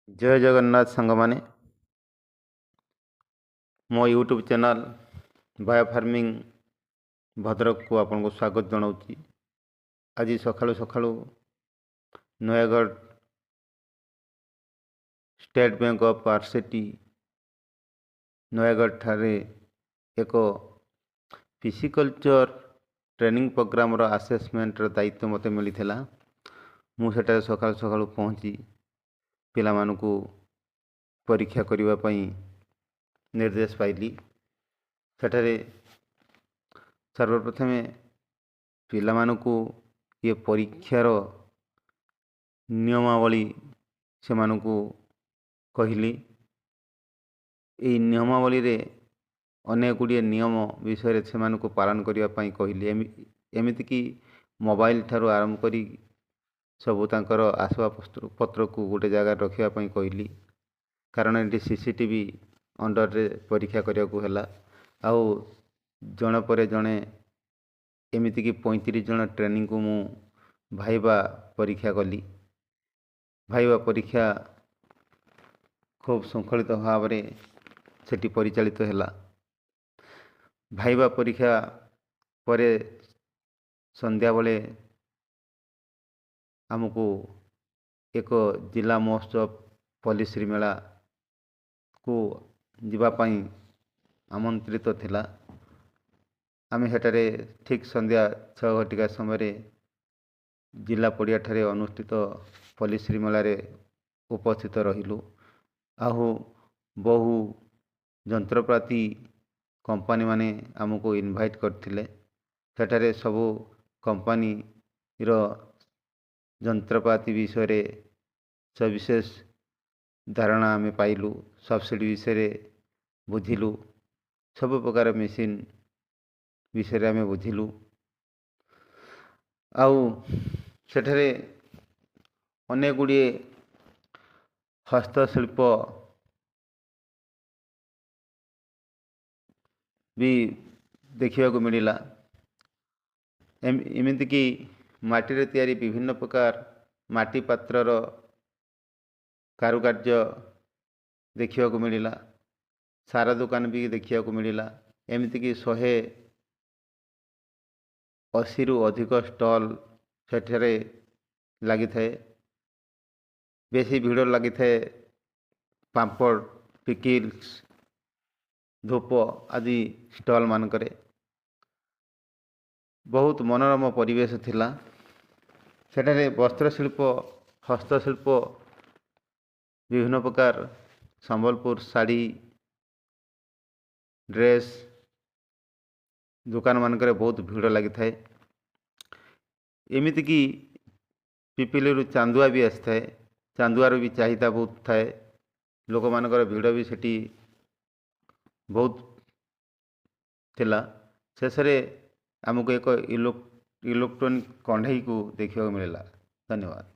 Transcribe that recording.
जय जगन्नाथ सांग माने मो YouTube channel bio farming Bhadrak को आपन को स्वागत जनाऊँगी। आज सकाळु सकाळु Nayagarh State Bank of RCT Nayagarh ठारे एक फिशिकल्चर ट्रेनिंग प्रोग्राम रो आसेसमेंट रो दायित्व मते मिलिथिला। मु सेटा सकाळु सकाळु पहुँची पिला मानकु परीक्षा करिवा पई निर्देश पाइली। सेठारे सर्वप्रथम पिला मानकु ये परीक्षार नियमावली से मानकु कहली। ये नियमावली रे अनेक गुड़िए नियम विषय से मानकु पालन करिवा पई कहली। एमिति कि मोबाइल ठारू आरंभ करी सबू तांकर आसबाब पत्र को गोटे जगह रखिया पई कहली, कारण ये सीसीटीवी अंडर रे परीक्षा करिया को हला। आउ जण पर जणे एमिति कि 35 जन ट्रेनिंग को मु भाईबा परीक्षा कली। भाईबा परीक्षा खूब श्रृंखलित भाव में सेठी परिचालित हला। भाईबा परीक्षा परे संध्या बेले आमको एक जिला महोत्सव पल्लीश्री मेला को जीवापाई आमंत्रित थिला। आमे हेटारे ठीक संध्या 6 घटिका समय जिला पड़िया ठारे अनुष्ठित पल्लीश्री मेला रे उपस्थित रहिलु। आहु बहु जंत्रपाती कंपनी माने आमको इनवाइट करथिले। सेठारे सबु कंपनी रो जंत्रपाती विषय रे सविशेष धारणा आमे पाइलु। सब्सिडी विषय रे बुझिलु। सब प्रकार मेसीन विषय आमे बुझिलु। आउ सेठारे अनेक गुड़िए हस्तशिल्प भी देखिया को मिलिला। एमिति कि माटी रे तैयारी विभिन्न प्रकार माटी पात्र रो कारुकार्य देखिया को मिलिला। सारा दुकान भी देखिया को मिलिला। एमिति कि 180 रु अधिक स्टॉल सेठारे लगी थाए। बेसी भीड़ लगी थाए पांपड़, पिकिल्स, धूप आदि स्टॉल मान करे। बहुत मनोरम परिवेश थिला। सेठारे वस्त्रशिल्प, हस्तशिल्प, विभिन्न प्रकार संबलपुर साड़ी, ड्रेस दुकान मान करे बहुत भीड़ लगी थाए। एमिति कि पिपिलु चांदुआ भी आसी थाए। चांदुआर भी चाहिदा बहुत थाए। लोक मानकर भीड़ भी सेठी बहुत थिला। शेषरे आमको एक इलेक्ट्रॉनिक कढ़ाई को देखा मिलला। धन्यवाद।